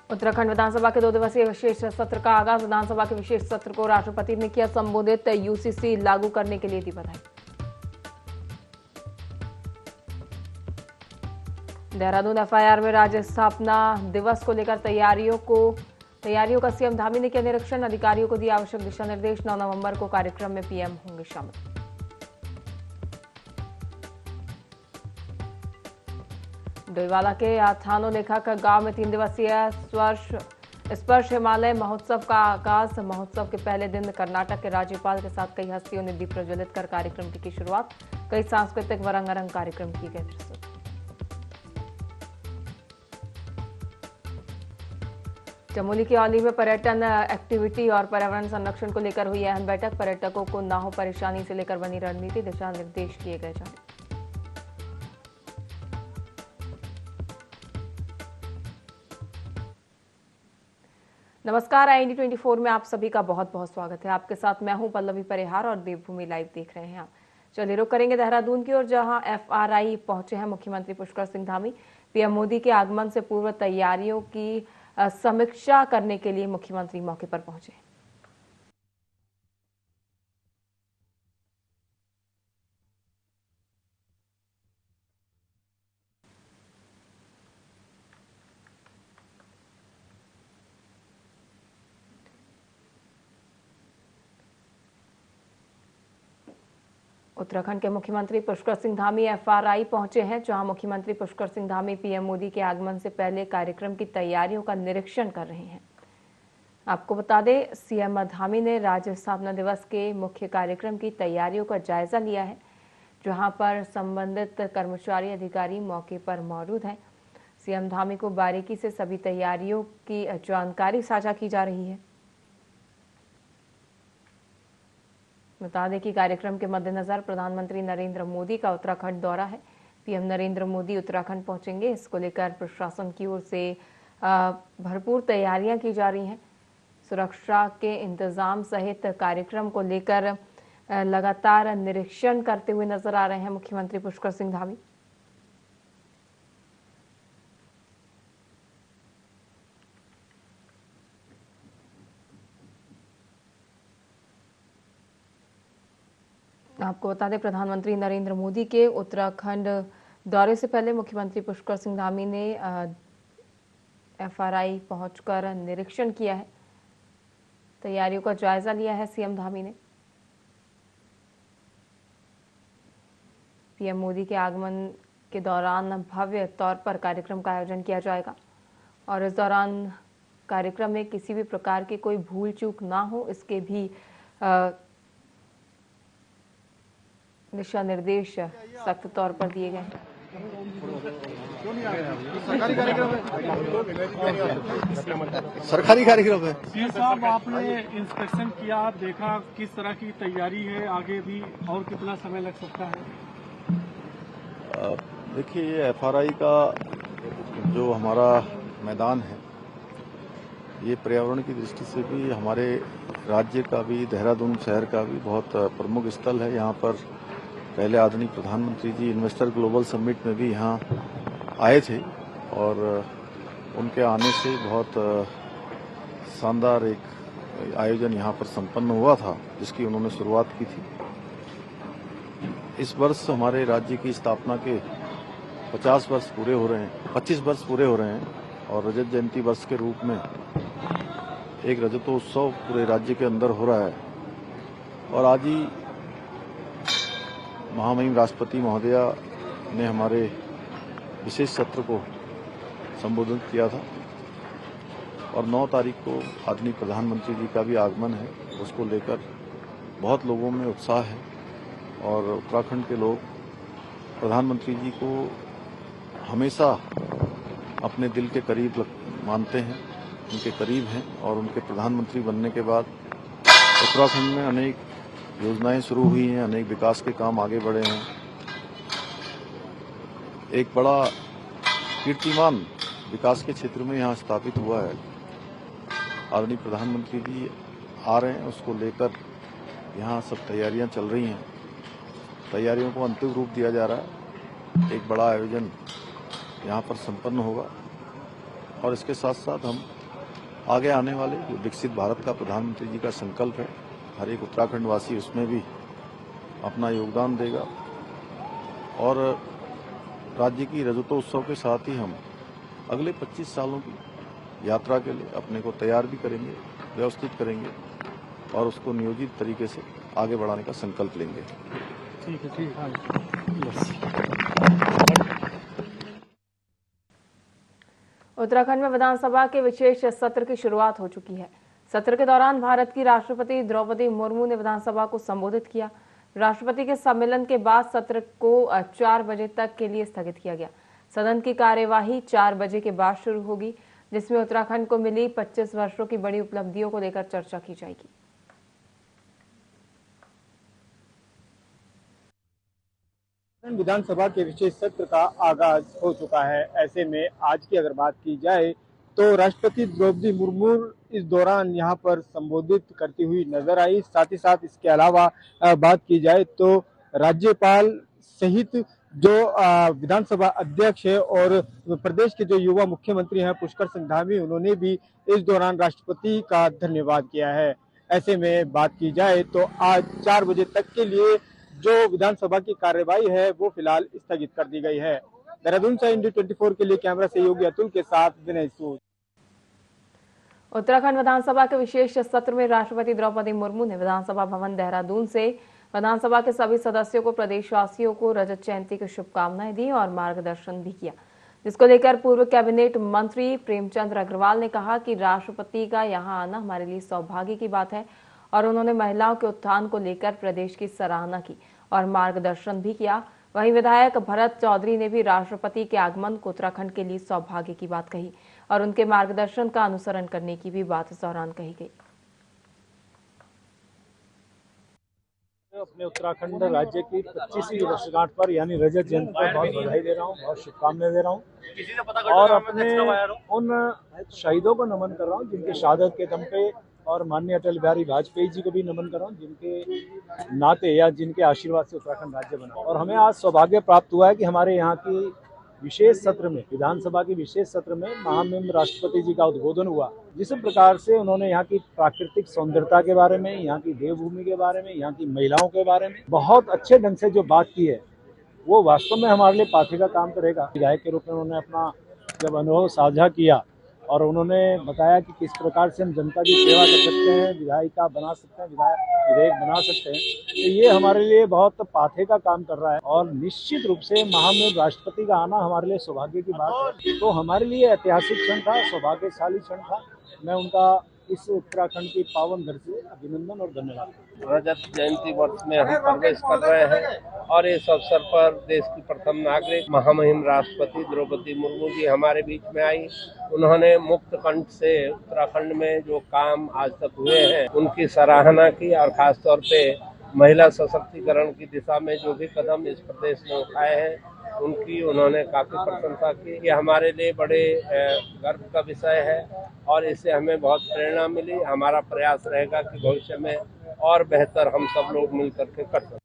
उत्तराखंड विधानसभा के 2 दिवसीय विशेष सत्र का आगाज। विधानसभा के विशेष सत्र को राष्ट्रपति ने किया संबोधित। यूसीसी लागू करने के लिए दी बधाई। देहरादून एफआईआर में राज्य स्थापना दिवस को लेकर तैयारियों का सीएम धामी ने किया निरीक्षण। अधिकारियों को दिया आवश्यक दिशा निर्देश। 9 नवंबर को कार्यक्रम में पीएम होंगे शामिल। डोईवाला के आथानो लेखक गांव में 3 दिवसीय स्पर्श हिमालय महोत्सव का आगाज। महोत्सव के पहले दिन कर्नाटक के राज्यपाल के साथ कई हस्तियों ने दीप प्रज्वलित कर कार्यक्रम की शुरुआत। कई सांस्कृतिक व रंगारंग कार्यक्रम किए गए प्रस्तुत। चमोली की औली में पर्यटन एक्टिविटी और पर्यावरण संरक्षण को लेकर हुई अहम बैठक। पर्यटकों को न हो परेशानी से लेकर बनी रणनीति, दिशा निर्देश किए गए जारी। नमस्कार, IND 24 में आप सभी का बहुत बहुत स्वागत है। आपके साथ मैं हूं पल्लवी परिहार और देवभूमि लाइव देख रहे हैं आप। चलिए रुक करेंगे देहरादून की ओर, जहां FRI पहुंचे हैं मुख्यमंत्री पुष्कर सिंह धामी। पीएम मोदी के आगमन से पूर्व तैयारियों की समीक्षा करने के लिए मुख्यमंत्री मौके पर पहुंचे। उत्तराखंड के मुख्यमंत्री पुष्कर सिंह धामी FRI पहुंचे हैं, जहां मुख्यमंत्री पुष्कर सिंह धामी पीएम मोदी के आगमन से पहले कार्यक्रम की तैयारियों का निरीक्षण कर रहे हैं। आपको बता दें, सीएम धामी ने राज्य स्थापना दिवस के मुख्य कार्यक्रम की तैयारियों का जायजा लिया है, जहां पर संबंधित कर्मचारी अधिकारी मौके पर मौजूद हैं। सीएम धामी को बारीकी से सभी तैयारियों की जानकारी साझा की जा रही है। बता दें कि कार्यक्रम के मद्देनजर प्रधानमंत्री नरेंद्र मोदी का उत्तराखंड दौरा है। पीएम नरेंद्र मोदी उत्तराखंड पहुंचेंगे। इसको लेकर प्रशासन की ओर से भरपूर तैयारियां की जा रही हैं। सुरक्षा के इंतजाम सहित कार्यक्रम को लेकर लगातार निरीक्षण करते हुए नजर आ रहे हैं मुख्यमंत्री पुष्कर सिंह धामी। आपको बता दें, प्रधानमंत्री नरेंद्र मोदी के उत्तराखंड दौरे से पहले मुख्यमंत्री पुष्कर सिंह धामी ने FRI पहुंचकर निरीक्षण किया है। तैयारियों का जायजा लिया है सीएम धामी ने। पीएम मोदी के आगमन के दौरान भव्य तौर पर कार्यक्रम का आयोजन किया जाएगा और इस दौरान कार्यक्रम में किसी भी प्रकार की कोई भूल चूक ना हो, इसके भी दिशा निर्देश सख्त तौर पर दिए गए हैं। सरकारी कार्यक्रम है। सीएम साहब, आपने इंस्पेक्शन किया, देखा किस तरह की तैयारी है, आगे भी और कितना समय लग सकता है? देखिए, ये FRI का जो हमारा मैदान है, ये पर्यावरण की दृष्टि से भी हमारे राज्य का भी, देहरादून शहर का भी बहुत प्रमुख स्थल है। यहाँ पर पहले आदरणीय प्रधानमंत्री जी इन्वेस्टर ग्लोबल समिट में भी यहाँ आए थे और उनके आने से बहुत शानदार एक आयोजन यहाँ पर संपन्न हुआ था, जिसकी उन्होंने शुरुआत की थी। इस वर्ष हमारे राज्य की स्थापना के 50 वर्ष पूरे हो रहे हैं, 25 वर्ष पूरे हो रहे हैं और रजत जयंती वर्ष के रूप में एक रजतोत्सव पूरे राज्य के अंदर हो रहा है। और आज ही महामहिम राष्ट्रपति महोदया ने हमारे विशेष सत्र को संबोधित किया था और 9 तारीख को आदरणीय प्रधानमंत्री जी का भी आगमन है। उसको लेकर बहुत लोगों में उत्साह है और उत्तराखंड के लोग प्रधानमंत्री जी को हमेशा अपने दिल के करीब मानते हैं, उनके करीब हैं और उनके प्रधानमंत्री बनने के बाद उत्तराखंड में अनेक योजनाएं शुरू हुई हैं, अनेक विकास के काम आगे बढ़े हैं। एक बड़ा कीर्तिमान विकास के क्षेत्र में यहाँ स्थापित हुआ है। आदरणीय प्रधानमंत्री जी आ रहे हैं, उसको लेकर यहाँ सब तैयारियां चल रही हैं। तैयारियों को अंतिम रूप दिया जा रहा है। एक बड़ा आयोजन यहाँ पर संपन्न होगा और इसके साथ साथ हम आगे आने वाले जो विकसित भारत का प्रधानमंत्री जी का संकल्प है, हर एक उत्तराखंड वासी उसमें भी अपना योगदान देगा और राज्य की रजतोत्सव के साथ ही हम अगले 25 सालों की यात्रा के लिए अपने को तैयार भी करेंगे, व्यवस्थित करेंगे और उसको नियोजित तरीके से आगे बढ़ाने का संकल्प लेंगे। ठीक है, ठीक है। उत्तराखंड में विधानसभा के विशेष सत्र की शुरुआत हो चुकी है। सत्र के दौरान भारत की राष्ट्रपति द्रौपदी मुर्मू ने विधानसभा को संबोधित किया। राष्ट्रपति के सम्मेलन के बाद सत्र को 4 बजे तक के लिए स्थगित किया गया। सदन की कार्यवाही 4 बजे के बाद शुरू होगी, जिसमें उत्तराखंड को मिली 25 वर्षों की बड़ी उपलब्धियों को लेकर चर्चा की जाएगी। विधानसभा के विशेष सत्र का आगाज हो चुका है। ऐसे में आज की अगर बात की जाए तो राष्ट्रपति द्रौपदी मुर्मू इस दौरान यहां पर संबोधित करती हुई नजर आई। साथ ही साथ इसके अलावा बात की जाए तो राज्यपाल सहित जो विधानसभा अध्यक्ष है और प्रदेश के जो युवा मुख्यमंत्री हैं पुष्कर सिंह धामी, उन्होंने भी इस दौरान राष्ट्रपति का धन्यवाद किया है। ऐसे में बात की जाए तो आज 4 बजे तक के लिए जो विधानसभा की कार्यवाही है वो फिलहाल स्थगित कर दी गई है। देहरादून से इंडी 24 के लिए कैमरा सहयोगी अतुल के साथ विनय सूद। उत्तराखंड विधानसभा के विशेष सत्र में राष्ट्रपति द्रौपदी मुर्मू ने विधानसभा भवन देहरादून से विधानसभा के सभी सदस्यों को प्रदेशवासियों को रजत जयंती की शुभकामनाएं दी और मार्गदर्शन भी किया, जिसको लेकर पूर्व कैबिनेट मंत्री प्रेमचंद अग्रवाल ने कहा कि राष्ट्रपति का यहां आना हमारे लिए सौभाग्य की बात है और उन्होंने महिलाओं के उत्थान को लेकर प्रदेश की सराहना की और मार्गदर्शन भी किया। वहीं विधायक भरत चौधरी ने भी राष्ट्रपति के आगमन को उत्तराखंड के लिए सौभाग्य की बात कही और उनके मार्गदर्शन का अनुसरण करने की भी बात इस दौरान कही गई। अपने उत्तराखंड राज्य की 25वीं वर्षगांठ पर यानी रजत जयंती पर बहुत बधाई दे रहा हूँ, बहुत शुभकामनाएं दे रहा हूँ और अपने उन शहीदों को नमन कर रहा हूँ जिनके शहादत के दम पे और माननीय अटल बिहारी वाजपेयी जी को भी नमन कर रहा हूँ जिनके नाते या जिनके आशीर्वाद से उत्तराखंड राज्य बना। और हमें आज सौभाग्य प्राप्त हुआ है कि हमारे यहाँ की विशेष सत्र में, विधानसभा के विशेष सत्र में महामहिम राष्ट्रपति जी का उद्बोधन हुआ। जिस प्रकार से उन्होंने यहाँ की प्राकृतिक सौंदर्यता के बारे में, यहाँ की देवभूमि के बारे में, यहाँ की महिलाओं के बारे में बहुत अच्छे ढंग से जो बात की है वो वास्तव में हमारे लिए पाथे का काम करेगा। विधायक के रूप में उन्होंने अपना जब अनुभव साझा किया और उन्होंने बताया कि किस प्रकार से हम जनता की सेवा कर सकते हैं, विधायिका बना सकते हैं, विधेयक बना सकते हैं, तो ये हमारे लिए बहुत पाथे का काम कर रहा है। और निश्चित रूप से महामहिम राष्ट्रपति का आना हमारे लिए सौभाग्य की बात है। तो हमारे लिए ऐतिहासिक क्षण था, सौभाग्यशाली क्षण था। मैं उनका इस उत्तराखंड की पावन धरती से अभिनंदन और धन्यवाद। रजत जयंती वर्ष में हम प्रवेश कर रहे हैं और इस अवसर पर देश की प्रथम नागरिक महामहिम राष्ट्रपति द्रौपदी मुर्मू जी हमारे बीच में आई। उन्होंने मुक्त कंठ से उत्तराखंड में जो काम आज तक हुए हैं उनकी सराहना की और खासतौर पे महिला सशक्तिकरण की दिशा में जो भी कदम इस प्रदेश ने उठाए हैं उनकी उन्होंने काफी प्रशंसा की। ये हमारे लिए बड़े गर्व का विषय है और इससे हमें बहुत प्रेरणा मिली। हमारा प्रयास रहेगा कि भविष्य में और बेहतर हम सब लोग मिलकर के कर सकें।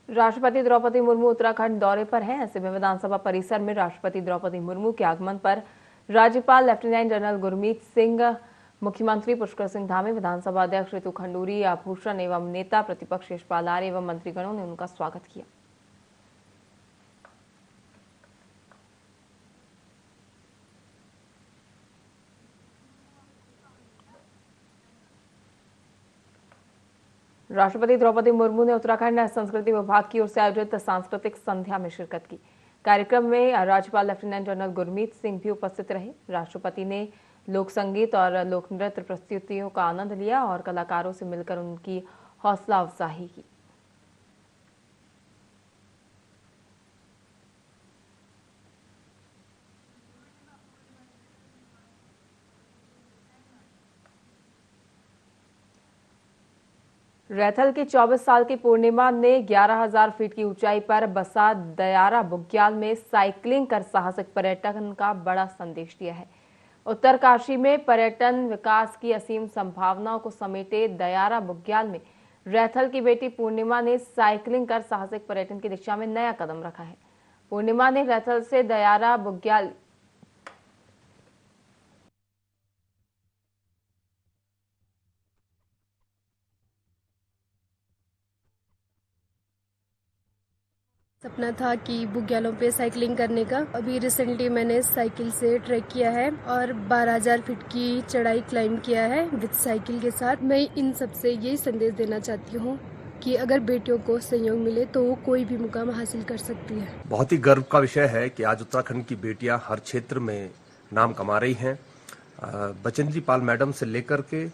राष्ट्रपति द्रौपदी मुर्मू उत्तराखंड दौरे पर हैं। ऐसे में विधानसभा परिसर में राष्ट्रपति द्रौपदी मुर्मू के आगमन पर राज्यपाल लेफ्टिनेंट जनरल गुरमीत सिंह, मुख्यमंत्री पुष्कर सिंह धामी, विधानसभा अध्यक्ष ऋतु खंडूरी, आभूषण एवं नेता प्रतिपक्ष यशपाल आर्य एवं मंत्रीगणों ने उनका स्वागत किया। राष्ट्रपति द्रौपदी मुर्मू ने उत्तराखंड संस्कृति विभाग की ओर से आयोजित सांस्कृतिक संध्या में शिरकत की। कार्यक्रम में राज्यपाल लेफ्टिनेंट जनरल गुरमीत सिंह भी उपस्थित रहे। राष्ट्रपति ने लोक संगीत और लोक नृत्य प्रस्तुतियों का आनंद लिया और कलाकारों से मिलकर उनकी हौसला अफजाई की। रैथल की 24 साल की पूर्णिमा ने 11,000 फीट की ऊंचाई पर बसा दयारा बुग्याल में साइकिलिंग कर साहसिक पर्यटन का बड़ा संदेश दिया है। उत्तरकाशी में पर्यटन विकास की असीम संभावनाओं को समेटे दयारा बुग्याल में रैथल की बेटी पूर्णिमा ने साइकिलिंग कर साहसिक पर्यटन की दिशा में नया कदम रखा है। पूर्णिमा ने रैथल से दयारा बुग्याल सपना था कि बुग्यालों पे साइकिलिंग करने का। अभी रिसेंटली मैंने साइकिल से ट्रैक किया है और 12,000 फीट की चढ़ाई क्लाइंब किया है विद साइकिल के साथ। मैं इन सबसे यही संदेश देना चाहती हूँ कि अगर बेटियों को सहयोग मिले तो वो कोई भी मुकाम हासिल कर सकती है। बहुत ही गर्व का विषय है कि आज उत्तराखंड की बेटियां हर क्षेत्र में नाम कमा रही हैं। बचेंद्री पाल मैडम से लेकर के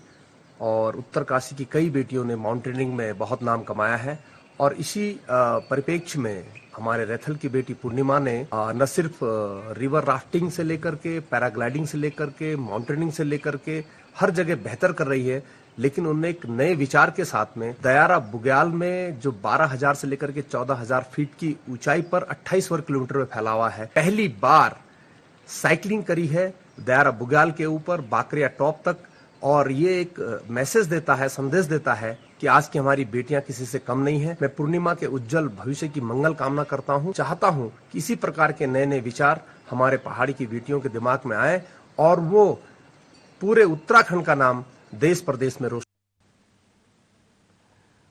और उत्तरकाशी की कई बेटियों ने माउंटेनिंग में बहुत नाम कमाया है और इसी परिप्रेक्ष्य में हमारे रैथल की बेटी पूर्णिमा ने न सिर्फ रिवर राफ्टिंग से लेकर के, पैराग्लाइडिंग से लेकर के, माउंटेनिंग से लेकर के हर जगह बेहतर कर रही है, लेकिन उन्होंने एक नए विचार के साथ में दयारा बुग्याल में जो 12,000 से लेकर के 14,000 फीट की ऊंचाई पर 28 वर्ग किलोमीटर में फैला हुआ है, पहली बार साइकिलिंग करी है दयारा बुग्याल के ऊपर बाकरिया टॉप तक। और ये एक मैसेज देता है, संदेश देता है कि आज की हमारी बेटियां किसी से कम नहीं है। मैं पूर्णिमा के उज्जवल भविष्य की मंगल कामना करता हूं। चाहता हूं कि इसी प्रकार के नए नए विचार हमारे पहाड़ी की बेटियों के दिमाग में आए और वो पूरे उत्तराखंड का नाम देश प्रदेश में रोशन।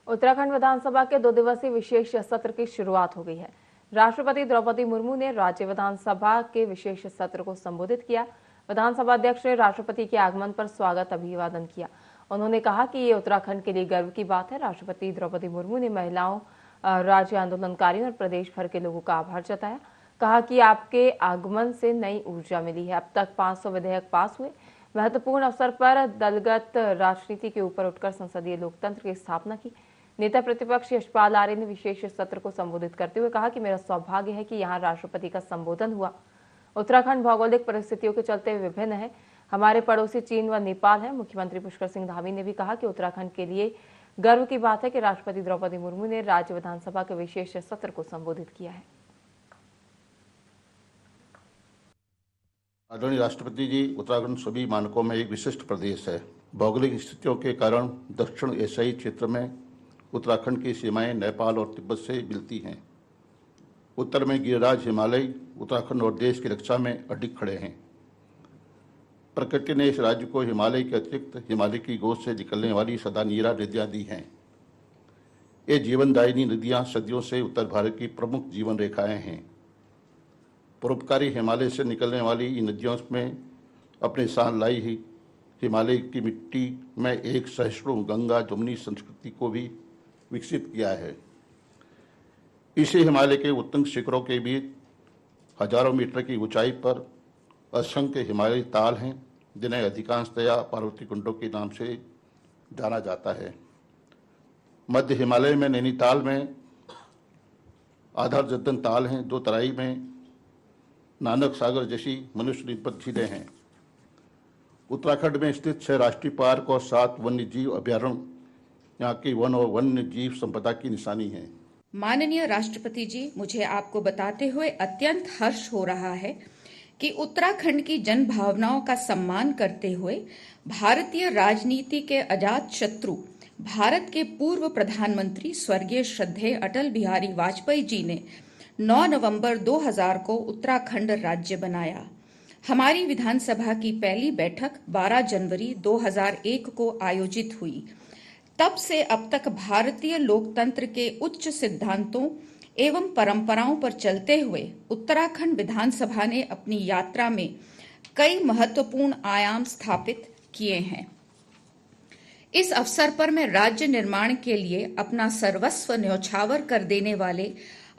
उत्तराखंड विधानसभा के 2 दिवसीय विशेष सत्र की शुरुआत हो गई है। राष्ट्रपति द्रौपदी मुर्मू ने राज्य विधानसभा के विशेष सत्र को संबोधित किया। विधानसभा अध्यक्ष ने राष्ट्रपति के आगमन पर स्वागत अभिवादन किया। उन्होंने कहा कि ये उत्तराखंड के लिए गर्व की बात है। राष्ट्रपति द्रौपदी मुर्मू ने महिलाओं, राज्य आंदोलनकारियों और प्रदेश भर के लोगों का आभार जताया। कहा कि आपके आगमन से नई ऊर्जा मिली है। अब तक 500 विधेयक पास हुए। महत्वपूर्ण अवसर पर दलगत राजनीति के ऊपर उठकर संसदीय लोकतंत्र की स्थापना की। नेता प्रतिपक्ष यशपाल आर्य ने विशेष सत्र को संबोधित करते हुए कहा कि मेरा सौभाग्य है कि यहाँ राष्ट्रपति का संबोधन हुआ। उत्तराखंड भौगोलिक परिस्थितियों के चलते विभिन्न है। हमारे पड़ोसी चीन व नेपाल है। मुख्यमंत्री पुष्कर सिंह धामी ने भी कहा कि उत्तराखंड के लिए गर्व की बात है कि राष्ट्रपति द्रौपदी मुर्मू ने राज्य विधानसभा के विशेष सत्र को संबोधित किया है। आदरणीय राष्ट्रपति जी, उत्तराखंड सभी मानकों में एक विशिष्ट प्रदेश है। भौगोलिक स्थितियों के कारण दक्षिण एशियाई क्षेत्र में उत्तराखंड की सीमाएं नेपाल और तिब्बत से मिलती हैं। उत्तर में गिरिराज हिमालय उत्तराखंड और देश की रक्षा में अडिग खड़े हैं। प्रकृति ने इस राज्य को हिमालय के अतिरिक्त हिमालय की गोद से निकलने वाली सदा नीरा नदियाँ दी हैं। ये जीवनदायिनी नदियाँ सदियों से उत्तर भारत की प्रमुख जीवन रेखाएं हैं। परोपकारी हिमालय से निकलने वाली इन नदियों में अपने साथ लाई ही हिमालय की मिट्टी में एक सहिष्णु गंगा जमुनी संस्कृति को भी विकसित किया है। इसी हिमालय के उत्तुंग शिखरों के बीच हजारों मीटर की ऊंचाई पर असंख्य हिमालयी ताल हैं, जिन्हें अधिकांशतया पार्वती कुंडों के नाम से जाना जाता है। मध्य हिमालय में नैनीताल में आधार जद्दन ताल हैं। 2 तराई में नानक सागर जैसी मनुष्य निर्मित झीलें हैं। उत्तराखंड में स्थित 6 राष्ट्रीय पार्क और 7 वन्य जीव अभ्यारण्य यहाँ की वन और वन्य जीव संपदा की निशानी है। माननीय राष्ट्रपति जी, मुझे आपको बताते हुए अत्यंत हर्ष हो रहा है कि उत्तराखंड की जन भावनाओं का सम्मान करते हुए भारतीय राजनीति के अजात शत्रु भारत के पूर्व प्रधानमंत्री स्वर्गीय श्रद्धेय अटल बिहारी वाजपेयी जी ने 9 नवंबर 2000 को उत्तराखंड राज्य बनाया। हमारी विधानसभा की पहली बैठक 12 जनवरी 2001 को आयोजित हुई। तब से अब तक भारतीय लोकतंत्र के उच्च सिद्धांतों एवं परंपराओं पर चलते हुए उत्तराखंड विधानसभा ने अपनी यात्रा में कई महत्वपूर्ण आयाम स्थापित किए हैं। इस अवसर पर मैं राज्य निर्माण के लिए अपना सर्वस्व न्यौछावर कर देने वाले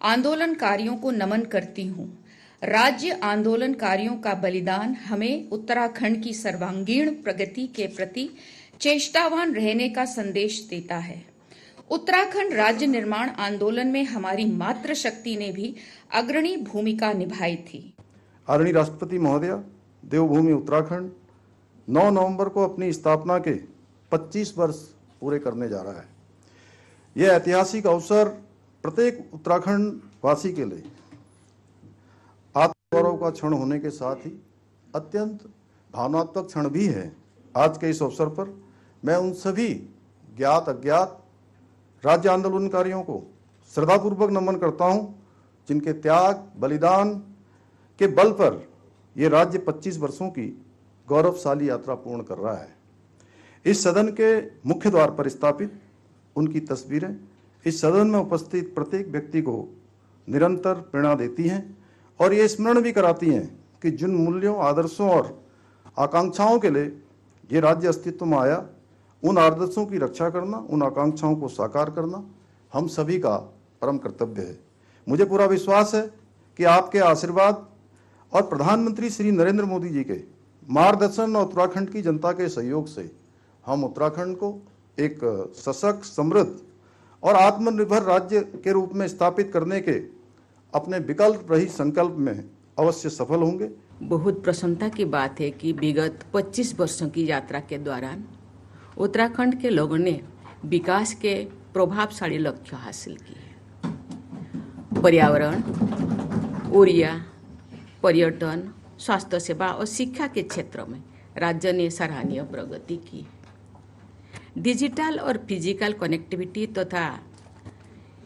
आंदोलनकारियों को नमन करती हूँ। राज्य आंदोलनकारियों का बलिदान हमें उत्तराखंड की सर्वांगीण प्रगति के प्रति चेष्टावान रहने का संदेश देता है। उत्तराखंड राज्य निर्माण आंदोलन में हमारी मातृशक्ति ने भी अग्रणी भूमिका निभाई थी। आदरणीय राष्ट्रपति महोदय, देवभूमि उत्तराखंड 9 नवंबर को अपनी स्थापना के 25 वर्ष पूरे करने जा रहा है। यह ऐतिहासिक अवसर प्रत्येक उत्तराखंड वासी के लिए आत्मगौरव का क्षण होने के साथ ही अत्यंत भावनात्मक क्षण भी है। आज के इस अवसर पर मैं उन सभी ज्ञात अज्ञात राज्य आंदोलनकारियों को श्रद्धापूर्वक नमन करता हूं, जिनके त्याग बलिदान के बल पर यह राज्य 25 वर्षों की गौरवशाली यात्रा पूर्ण कर रहा है। इस सदन के मुख्य द्वार पर स्थापित उनकी तस्वीरें इस सदन में उपस्थित प्रत्येक व्यक्ति को निरंतर प्रेरणा देती हैं और ये स्मरण भी कराती हैं कि जिन मूल्यों, आदर्शों और आकांक्षाओं के लिए ये राज्य अस्तित्व में आया, उन आदर्शों की रक्षा करना, उन आकांक्षाओं को साकार करना हम सभी का परम कर्तव्य है। मुझे पूरा विश्वास है कि आपके आशीर्वाद और प्रधानमंत्री श्री नरेंद्र मोदी जी के मार्गदर्शन और उत्तराखंड की जनता के सहयोग से हम उत्तराखंड को एक सशक्त, समृद्ध और आत्मनिर्भर राज्य के रूप में स्थापित करने के अपने विकल्प रहित संकल्प में अवश्य सफल होंगे। बहुत प्रसन्नता की बात है कि विगत 25 वर्षों की यात्रा के दौरान उत्तराखंड के लोगों ने विकास के प्रभावशाली लक्ष्य हासिल किए। पर्यावरण, ऊर्जा, पर्यटन, स्वास्थ्य सेवा और शिक्षा के क्षेत्रों में राज्य ने सराहनीय प्रगति की। डिजिटल और फिजिकल कनेक्टिविटी तथा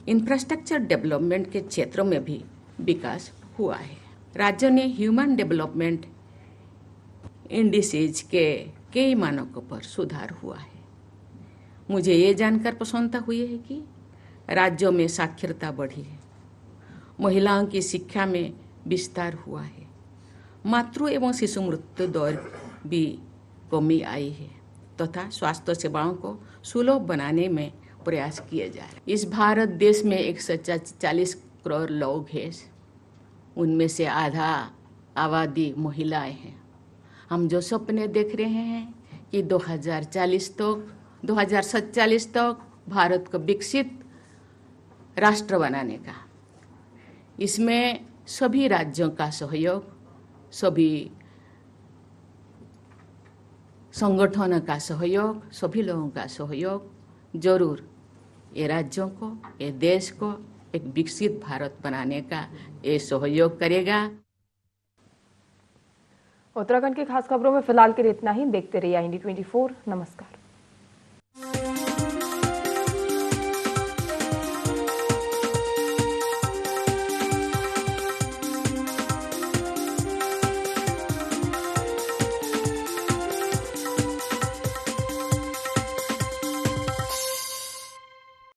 इंफ्रास्ट्रक्चर डेवलपमेंट के क्षेत्रों में भी विकास हुआ है। राज्य ने ह्यूमन डेवलपमेंट इंडिसेज के कई मानकों पर सुधार हुआ है। मुझे ये जानकर प्रसन्नता हुई है कि राज्यों में साक्षरता बढ़ी है, महिलाओं की शिक्षा में विस्तार हुआ है, मातृ एवं शिशु मृत्यु दर भी कमी आई है तथा स्वास्थ्य सेवाओं को सुलभ बनाने में प्रयास किए जा रहे हैं। इस भारत देश में 140 करोड़ लोग हैं, उनमें से आधा आबादी महिलाएं हैं। हम जो सपने देख रहे हैं कि 2047 तक भारत को विकसित राष्ट्र बनाने का, इसमें सभी राज्यों का सहयोग, सभी संगठनों का सहयोग, सभी लोगों का सहयोग जरूर ये राज्यों को, ये देश को एक विकसित भारत बनाने का ये सहयोग करेगा। उत्तराखंड की खास खबरों में फिलहाल के लिए इतना ही। देखते रहिए IND24। नमस्कार।